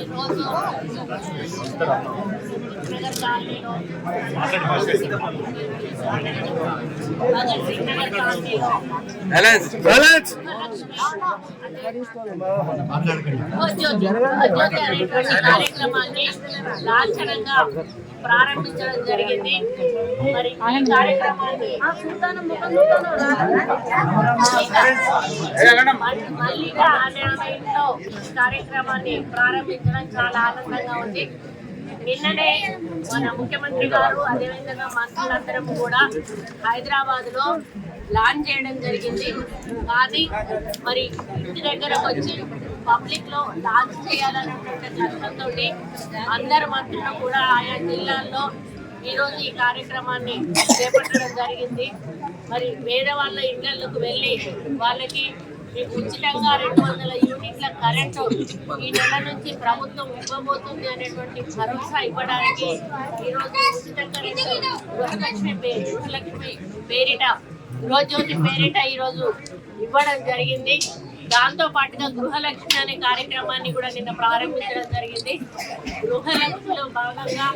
ఈరోజు నగర్ కాలనీలో భగత్ సింగ్ నగర్ కాలనీలో కార్యక్రమాన్ని లాంఛనంగా ప్రారంభించడం జరిగింది. మరి ఈ కార్యక్రమాన్ని మల్లిగా ఆలయంలో కార్యక్రమాన్ని ప్రారంభించడం చాలా ఆనందంగా ఉంది. నిన్ననే మన ముఖ్యమంత్రి గారు అదేవిధంగా మంత్రులందరం కూడా హైదరాబాద్ లో లాంచ్ చేయడం జరిగింది. కానీ మరి ఇంటి దగ్గరకు వచ్చి పబ్లిక్ లో లాంచ్ చేయాలనేటువంటి లక్ష్యంతో అందరు మంత్రులు కూడా ఆయా జిల్లాల్లో ఈరోజు ఈ కార్యక్రమాన్ని చేపట్టడం జరిగింది. మరి పేదవాళ్ళ ఇళ్లకు వెళ్ళి వాళ్ళకి మీకు ఉచితంగా 200 యూనిట్ల కరెంటు ఈ నెల నుంచి ప్రభుత్వం ఇవ్వబోతుంది అనేటువంటి భరోసా ఇవ్వడానికి ఈరోజు ఉచిత కరెంటు గృహలక్ష్మి పేరిట గృహజ్యోతి పేరిట ఈరోజు ఇవ్వడం జరిగింది. దాంతో పాటుగా గృహలక్ష్మి అనే కార్యక్రమాన్ని కూడా నిన్న ప్రారంభించడం జరిగింది. గృహలక్ష్మిలో భాగంగా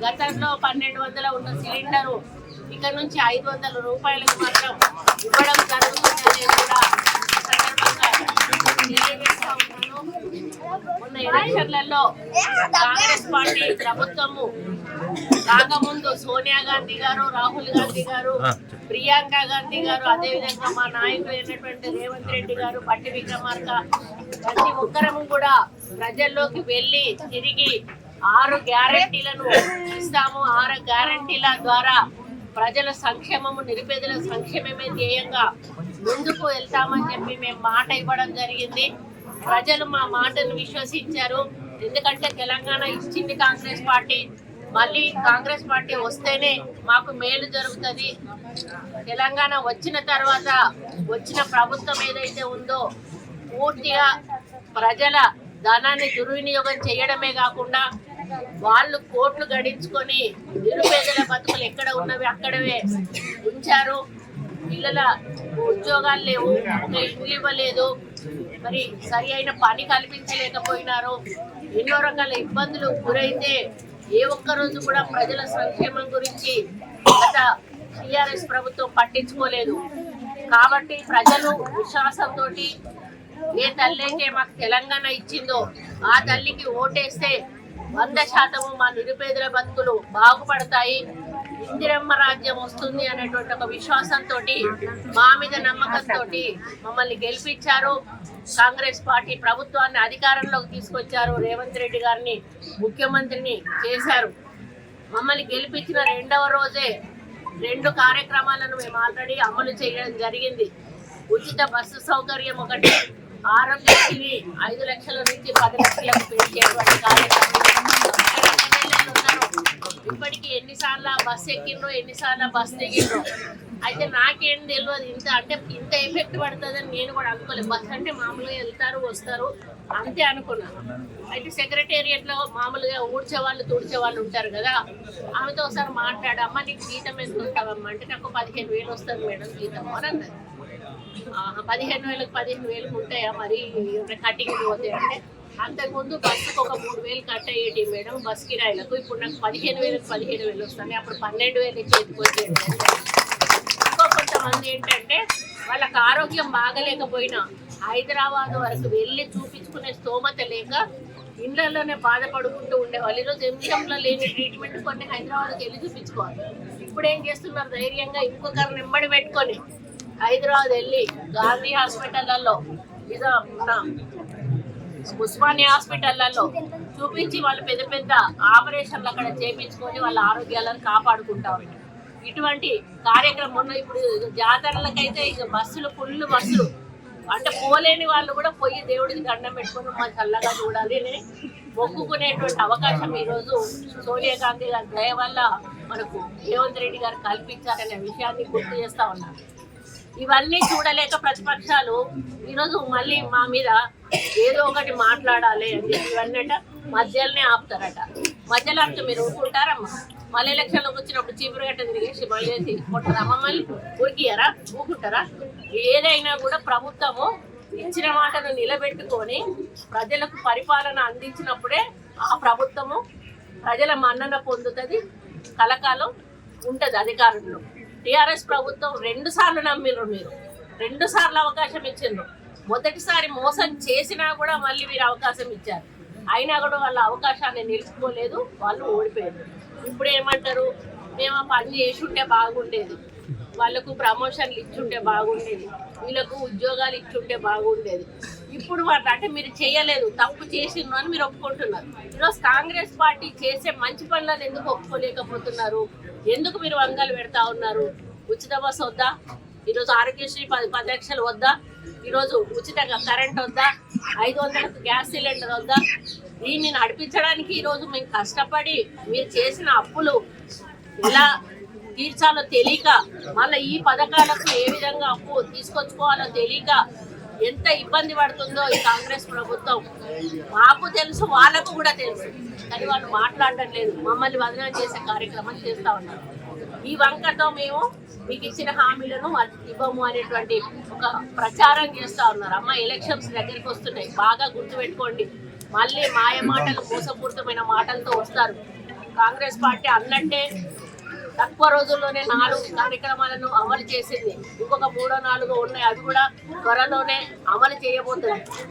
గతంలో 1200 ఉన్న సిలిండరు ఇక నుంచి 500 రూపాయలకు మాత్రం ఇవ్వడం జరుగుతుందని కూడా సందర్భంగా తెలియజేస్తా ఉన్నాను. మొన్న ఎలక్షన్లలో కాంగ్రెస్ పార్టీ ప్రభుత్వము రాకముందు సోనియా గాంధీ గారు, రాహుల్ గాంధీ గారు, ప్రియాంక గాంధీ గారు, అదేవిధంగా మా నాయకులు అయినటువంటి రేవంత్ రెడ్డి గారు, బట్టి విక్రమార్క ప్రతి ఒక్కరము కూడా ప్రజల్లోకి వెళ్ళి తిరిగి 6 గ్యారంటీలను ఇస్తాము. 6 గ్యారంటీల ద్వారా ప్రజల సంక్షేమము, నిరుపేదల సంక్షేమమే ధ్యేయంగా ముందుకు వెళ్తామని చెప్పి మేము మాట ఇవ్వడం జరిగింది. ప్రజలు మా మాటను విశ్వసించారు. ఎందుకంటే తెలంగాణ ఇచ్చింది కాంగ్రెస్ పార్టీ, మళ్ళీ కాంగ్రెస్ పార్టీ వస్తేనే మాకు మేలు జరుగుతుంది. తెలంగాణ వచ్చిన తర్వాత వచ్చిన ప్రభుత్వం ఏదైతే ఉందో పూర్తిగా ప్రజల ధనాన్ని దుర్వినియోగం చేయడమే కాకుండా వాళ్ళు కోట్లు గడించుకొని నిరుపేదల బతుకులు ఎక్కడ ఉన్నవి అక్కడవే ఉంచారు. పిల్లల ఉద్యోగాలు లేవు, ఇల్లు ఇవ్వలేదు, మరి సరి అయిన పని కల్పించలేకపోయినారు. ఎన్నో రకాల ఇబ్బందులు గురైతే ఏ ఒక్క రోజు కూడా ప్రజల సంక్షేమం గురించి గత టీఆర్ఎస్ ప్రభుత్వం పట్టించుకోలేదు. కాబట్టి ప్రజలు విశ్వాసంతో ఏ తల్లి అయితే మాకు తెలంగాణ ఇచ్చిందో ఆ తల్లికి ఓటేస్తే 100% మా నిరుపేదల బతుకులు బాగుపడతాయి, ఇందిరమ్మ రాజ్యం వస్తుంది అనేటువంటి ఒక విశ్వాసంతో మా మీద నమ్మకంతో మమ్మల్ని గెలిపించారు. కాంగ్రెస్ పార్టీ ప్రభుత్వాన్ని అధికారంలోకి తీసుకొచ్చారు. రేవంత్ రెడ్డి గారిని ముఖ్యమంత్రిని చేశారు. మమ్మల్ని గెలిపించిన 2వ రోజే 2 కార్యక్రమాలను మేము ఆల్రెడీ అమలు చేయడం జరిగింది. ఉచిత బస్సు సౌకర్యం ఒకటి, ఆరోగ్యశ్రీ 5 లక్షల నుంచి 10 లక్షలకు పెంచేటువంటి కార్యక్రమం. ఇప్పటికి ఎన్నిసార్లు బస్సు ఎక్కిండ్రో, ఎన్నిసార్లు బస్సు దిగిండ్రో. అయితే నాకేం తెలియదు ఇంత ఎఫెక్ట్ పడుతుందని నేను కూడా అనుకోలేదు. బస్సు అంటే మామూలుగా వెళ్తారు వస్తారు అంతే అనుకున్నాను. అయితే సెక్రటేరియట్ లో మామూలుగా ఊడ్చేవాళ్ళు తుడిచేవాళ్ళు ఉంటారు కదా, ఆమెతో ఒకసారి మాట్లాడమ్మా నీకు జీతం ఎంత వస్తావమ్మా అంటే నాకు 15,000 వస్తుంది మేడం జీతం అని అన్నది. 15,000కు 15,000 ఉంటాయా మరి కటింగ్ పోతే అంటే అంతకుముందు బస్సుకు ఒక 3,000 కట్ అయ్యేటి మేడం బస్ కిరాయిలకు, ఇప్పుడు నాకు 15,000కు 15,000 వస్తాయి, అప్పుడు 12,000 చేతికి వచ్చేది. ఇంకో కొంతమంది ఏంటంటే వాళ్ళకి ఆరోగ్యం బాగలేకపోయినా హైదరాబాద్ వరకు వెళ్ళి చూపించుకునే స్తోమత లేక ఇళ్లలోనే బాధపడుకుంటూ ఉండేవాళ్ళు. ఈరోజు ఎంసంలో లేని ట్రీట్మెంట్ కొన్ని హైదరాబాద్కి వెళ్ళి చూపించుకోవాలి. ఇప్పుడు ఏం చేస్తున్నారు, ధైర్యంగా ఇంకొకరు నెంబడి పెట్టుకొని హైదరాబాద్ వెళ్ళి గాంధీ హాస్పిటళ్లలో ఉస్మానియా హాస్పిటళ్లలో చూపించి వాళ్ళు పెద్ద పెద్ద ఆపరేషన్లు అక్కడ చేయించుకొని వాళ్ళ ఆరోగ్యాలను కాపాడుకుంటారు. ఇటువంటి కార్యక్రమం ఉన్న ఇప్పుడు జాతరలకైతే ఇక బస్సులు ఫుల్ బస్సులు అంటే పోలేని వాళ్ళు కూడా పోయి దేవుడికి దండం పెట్టుకొని మా చల్లగా చూడాలి అని మొక్కుకునేటువంటి అవకాశం ఈరోజు సోనియా గాంధీ గారి దయ వల్ల మనకు రేవంత్ రెడ్డి గారు కల్పించారనే విషయాన్ని గుర్తు చేస్తా ఉన్నారు. ఇవన్నీ చూడలేక ప్రతిపక్షాలు ఈరోజు మళ్ళీ మా మీద ఏదో ఒకటి మాట్లాడాలి అని చెప్పి ఇవన్నట మధ్యలోనే ఆపుతారట. మధ్యలో ఆపితే మీరు ఊరుకుంటారమ్మా? మళ్ళీ ఎలక్షన్లోకి వచ్చినప్పుడు చీపురుగట్ట తిరిగేసి మళ్ళీ కొట్టరమ్మ, మళ్ళీ ఊరికియారా? ఊరుకుంటారా? ఏదైనా కూడా ప్రభుత్వము ఇచ్చిన మాటను నిలబెట్టుకొని ప్రజలకు పరిపాలన అందించినప్పుడే ఆ ప్రభుత్వము ప్రజల మన్నన పొందుతుంది, కలకాలం ఉంటుంది అధికారంలో. టీఆర్ఎస్ ప్రభుత్వం 2 సార్లు నమ్మిర్రు, మీరు 2 సార్లు అవకాశం ఇచ్చిండ్రు. మొదటిసారి మోసం చేసినా కూడా మళ్ళీ మీరు అవకాశం ఇచ్చారు, అయినా కూడా వాళ్ళ అవకాశాన్ని నిలుపుకోలేదు, వాళ్ళు ఓడిపోయారు. ఇప్పుడు ఏమంటారు, మేము ఆ పని చేసి ఉంటే బాగుండేది, వాళ్ళకు ప్రమోషన్లు ఇచ్చుంటే బాగుండేది, వీళ్ళకు ఉద్యోగాలు ఇచ్చుంటే బాగుండేది. ఇప్పుడు వాళ్ళు అంటే మీరు చేయలేదు, తప్పు చేసిండ్రు అని మీరు ఒప్పుకుంటున్నారు. ఈరోజు కాంగ్రెస్ పార్టీ చేసే మంచి పనులను ఎందుకు ఒప్పుకోలేకపోతున్నారు? ఎందుకు మీరు వంగలు పెడతా ఉన్నారు? ఉచిత బస్సు వద్దా? ఈరోజు ఆరోగ్యశ్రీ 10 లక్షలు వద్దా? ఈరోజు ఉచితంగా కరెంట్ వద్దా? 500కు గ్యాస్ సిలిండర్ వద్దా? దీన్ని నడిపించడానికి ఈరోజు మేము కష్టపడి మీరు చేసిన అప్పులు ఎలా తీర్చాలో తెలియక, మళ్ళీ ఈ పథకాలకు ఏ విధంగా అప్పు తీసుకొచ్చుకోవాలో తెలియక ఎంత ఇబ్బంది పడుతుందో ఈ కాంగ్రెస్ ప్రభుత్వం. మాకు తెలుసు, వాళ్ళకు కూడా తెలుసు, కానీ వాళ్ళు మాట్లాడటం లేదు. మమ్మల్ని బదనాం చేసే కార్యక్రమం చేస్తూ ఉన్నారు. ఈ వంకతో మేము మీకు ఇచ్చిన హామీలను ఇవ్వము అనేటువంటి ఒక ప్రచారం చేస్తూ ఉన్నారు. అమ్మ, ఎలక్షన్స్ దగ్గరికి వస్తున్నాయి, బాగా గుర్తుపెట్టుకోండి. మళ్ళీ మాయ మాటలు, మోసపూరితమైన మాటలతో వస్తారు. కాంగ్రెస్ పార్టీ అన్నట్టే తక్కువ రోజుల్లోనే 4 కార్యక్రమాలను అమలు చేసింది. ఇంకొక 3-4 ఉన్నాయి, అవి కూడా త్వరలోనే అమలు చేయబోతుంది.